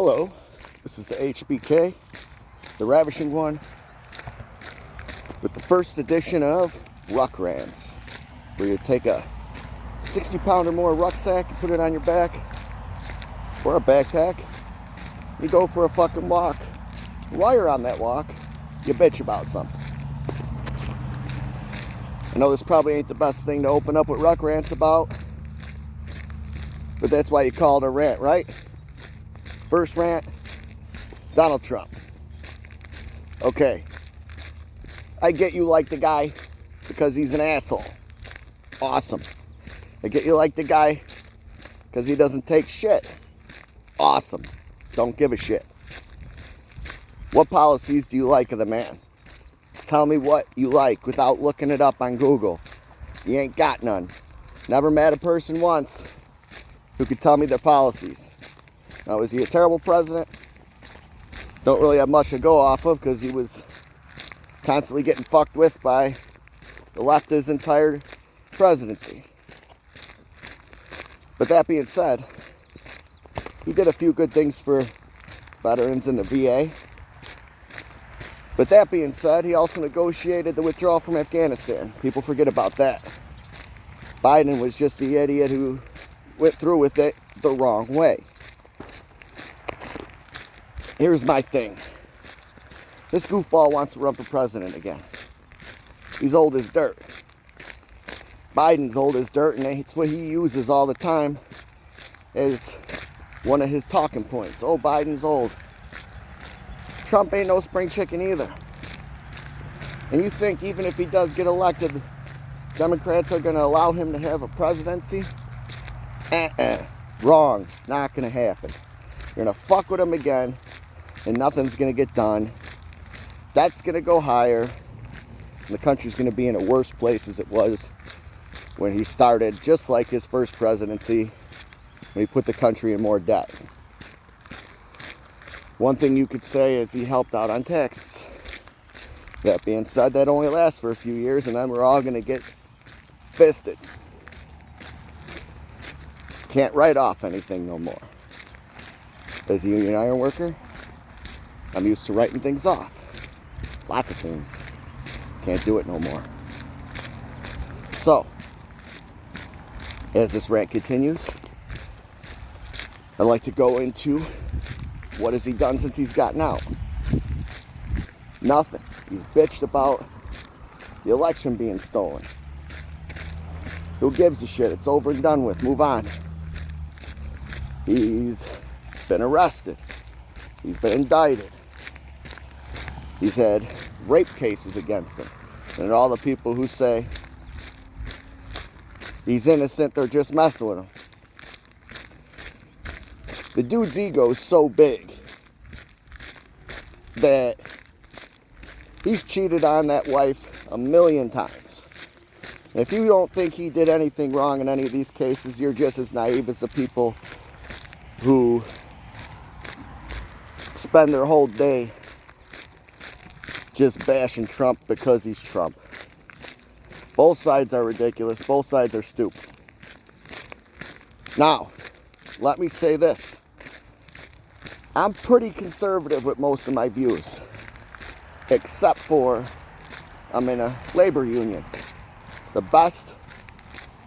Hello, this is the HBK, the Ravishing One, with the first edition of Ruck Rants, where you take a 60-pound or more rucksack and put it on your back, or a backpack, you go for a fucking walk. While you're on that walk, you bitch about something. I know this probably ain't the best thing to open up with Ruck Rants about, but that's why you call it a rant, right? First rant, Donald Trump. Okay, I get you like the guy because he's an asshole. Awesome. I get you like the guy because he doesn't take shit. Awesome. Don't give a shit. What policies do you like of the man? Tell me what you like without looking it up on Google. You ain't got none. Never met a person once who could tell me their policies. Now, is he a terrible president? Don't really have much to go off of because he was constantly getting fucked with by the left his entire presidency. But that being said, he did a few good things for veterans in the VA. But that being said, he also negotiated the withdrawal from Afghanistan. People forget about that. Biden was just the idiot who went through with it the wrong way. Here's my thing. This goofball wants to run for president again. He's old as dirt. Biden's old as dirt, and it's what he uses all the time as one of his talking points. Oh, Biden's old. Trump ain't no spring chicken either. And you think even if he does get elected, Democrats are going to allow him to have a presidency? Wrong. Not going to happen. You're going to fuck with him again, and nothing's going to get done. That's going to go higher, and the country's going to be in a worse place as it was when he started, just like his first presidency, when he put the country in more debt. One thing you could say is he helped out on taxes. That being said, that only lasts for a few years, and then we're all going to get fisted. Can't write off anything no more. As a union iron worker, I'm used to writing things off. Lots of things. Can't do it no more. So, as this rant continues, I'd like to go into what has he done since he's gotten out. Nothing. He's bitched about the election being stolen. Who gives a shit? It's over and done with. Move on. He's been arrested. He's been indicted. He's had rape cases against him. And all the people who say he's innocent, they're just messing with him. The dude's ego is so big that he's cheated on that wife 1,000,000 times. And if you don't think he did anything wrong in any of these cases, you're just as naive as the people who spend their whole day just bashing Trump because he's Trump. Both sides are ridiculous. Both sides are stupid. Now, let me say this. I'm pretty conservative with most of my views, except for I'm in a labor union. The best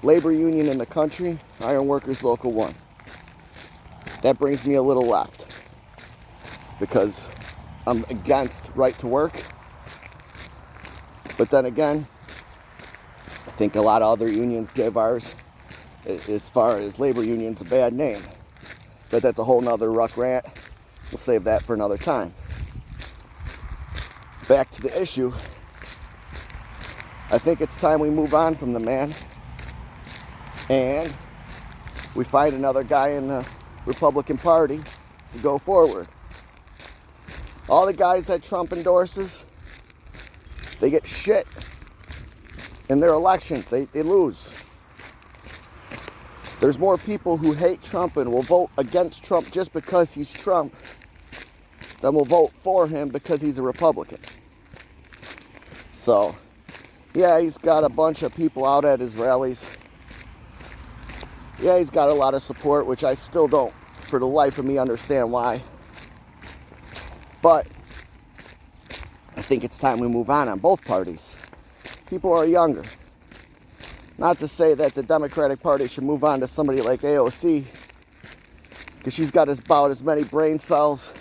labor union in the country, Iron Workers Local 1. That brings me a little left because I'm against right to work. But then again, I think a lot of other unions give ours, as far as labor unions, a bad name. But that's a whole nother Ruck rant. We'll save that for another time. Back to the issue. I think it's time we move on from the man and we find another guy in the Republican Party to go forward. All the guys that Trump endorses, they get shit in their elections. They lose. There's more people who hate Trump and will vote against Trump just because he's Trump than will vote for him because he's a Republican. So, yeah, he's got a bunch of people out at his rallies. Yeah, he's got a lot of support, which I still don't, for the life of me, understand why. But I think it's time we move on both parties. People are younger. Not to say that the Democratic Party should move on to somebody like AOC, because she's got about as many brain cells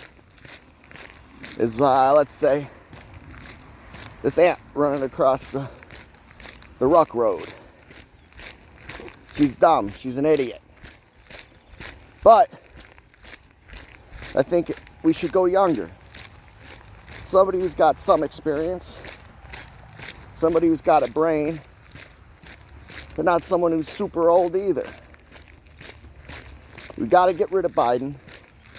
as, let's say, this ant running across the Ruck Road. She's dumb. She's an idiot. But I think we should go younger. Somebody who's got some experience. Somebody who's got a brain. But not someone who's super old either. We got to get rid of Biden.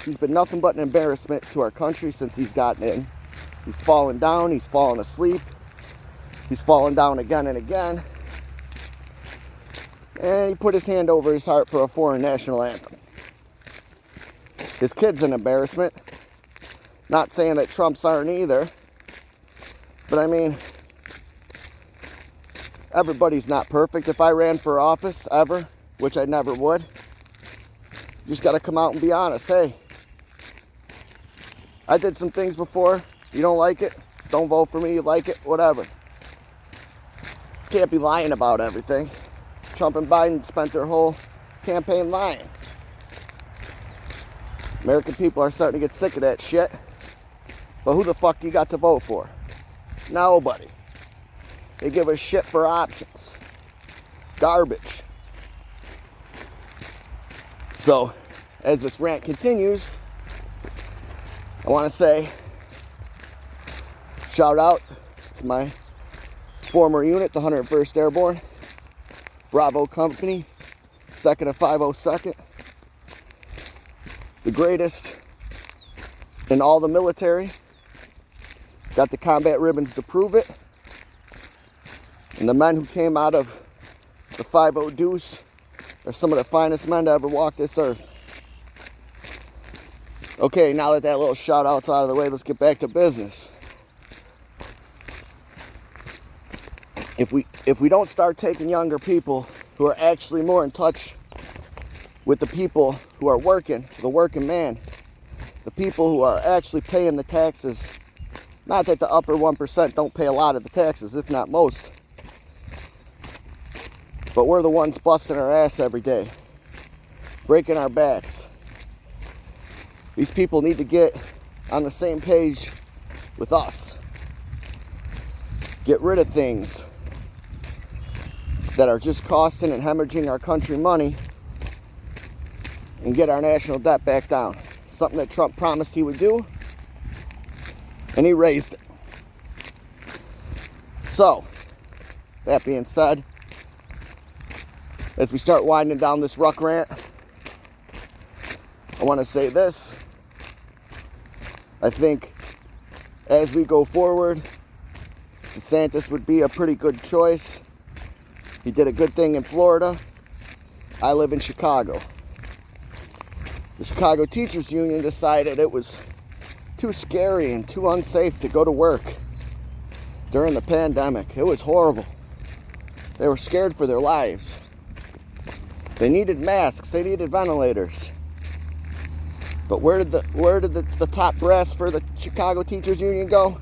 He's been nothing but an embarrassment to our country since he's gotten in. He's fallen down. He's fallen asleep. He's fallen down again and again. And he put his hand over his heart for a foreign national anthem. His kid's an embarrassment. Not saying that Trump's aren't either. But I mean, everybody's not perfect. If I ran for office ever, which I never would, you just got to come out and be honest. Hey, I did some things before. You don't like it? Don't vote for me. You like it? Whatever. Can't be lying about everything. Trump and Biden spent their whole campaign lying. American people are starting to get sick of that shit. But who the fuck do you got to vote for? Nobody. They give a shit for options. Garbage. So, as this rant continues, I want to say, shout out to my former unit, the 101st Airborne, Bravo Company, 2nd of 502nd. The greatest in all the military. Got the combat ribbons to prove it. And the men who came out of the 50 Deuce are some of the finest men to ever walk this earth. Okay, now that little shout out's out of the way, let's get back to business. If we don't start taking younger people who are actually more in touch with the people who are working, the working man, the people who are actually paying the taxes, not that the upper 1% don't pay a lot of the taxes, if not most, but we're the ones busting our ass every day, breaking our backs. These people need to get on the same page with us. Get rid of things that are just costing and hemorrhaging our country money and get our national debt back down. Something that Trump promised he would do, and he raised it. So, that being said, as we start winding down this Ruck rant, I want to say this. I think as we go forward, DeSantis would be a pretty good choice. He did a good thing in Florida. I live in Chicago. The Chicago Teachers Union decided it was too scary and too unsafe to go to work during the pandemic. It was horrible. They were scared for their lives. They needed masks. They needed ventilators. But where did the top brass for the Chicago Teachers Union go?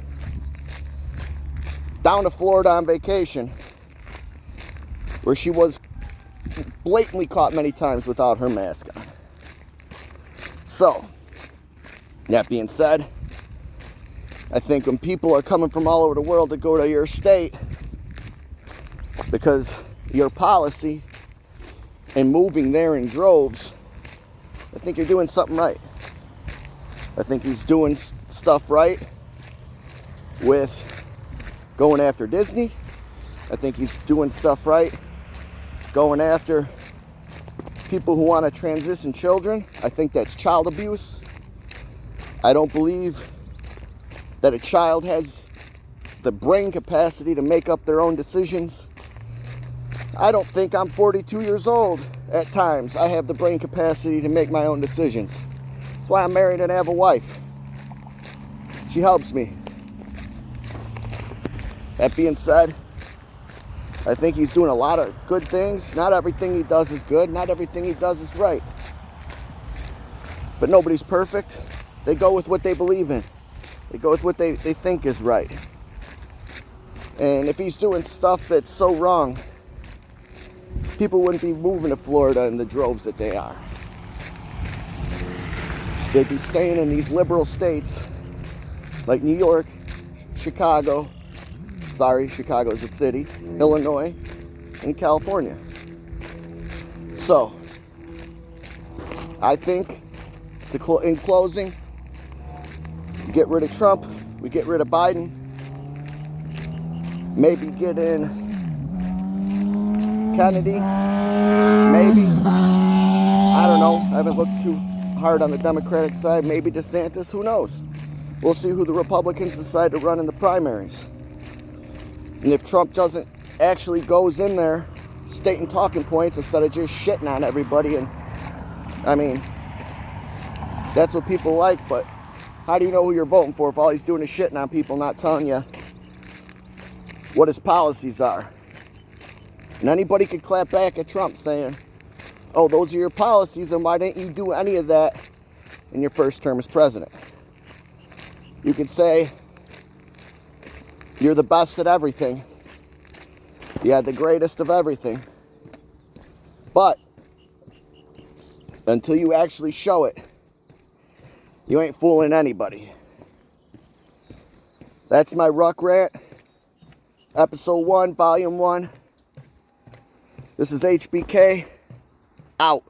Down to Florida on vacation, where she was blatantly caught many times without her mask on. So, that being said, I think when people are coming from all over the world to go to your state because your policy and moving there in droves, I think you're doing something right. I think he's doing stuff right with going after Disney. I think he's doing stuff right going after people who want to transition children. I think that's child abuse. I don't believe that a child has the brain capacity to make up their own decisions. I don't think I'm 42 years old at times. I have the brain capacity to make my own decisions. That's why I'm married and have a wife. She helps me. That being said, I think he's doing a lot of good things. Not everything he does is good. Not everything he does is right. But nobody's perfect. They go with what they believe in. They go with what they think is right. And if he's doing stuff that's so wrong, people wouldn't be moving to Florida in the droves that they are. They'd be staying in these liberal states like New York, Chicago, sorry, Chicago's a city, Illinois, and California. So, I think, in closing, get rid of Trump, we get rid of Biden, maybe get in Kennedy, maybe, I don't know, I haven't looked too hard on the Democratic side, maybe DeSantis, who knows? We'll see who the Republicans decide to run in the primaries. And if Trump doesn't actually goes in there stating talking points instead of just shitting on everybody, and I mean, that's what people like, but how do you know who you're voting for if all he's doing is shitting on people, not telling you what his policies are? And anybody could clap back at Trump saying, oh, those are your policies, and why didn't you do any of that in your first term as president? You could say you're the best at everything. You had the greatest of everything. But until you actually show it, you ain't fooling anybody. That's my Ruck rant. Episode 1, Volume 1. This is HBK. Out.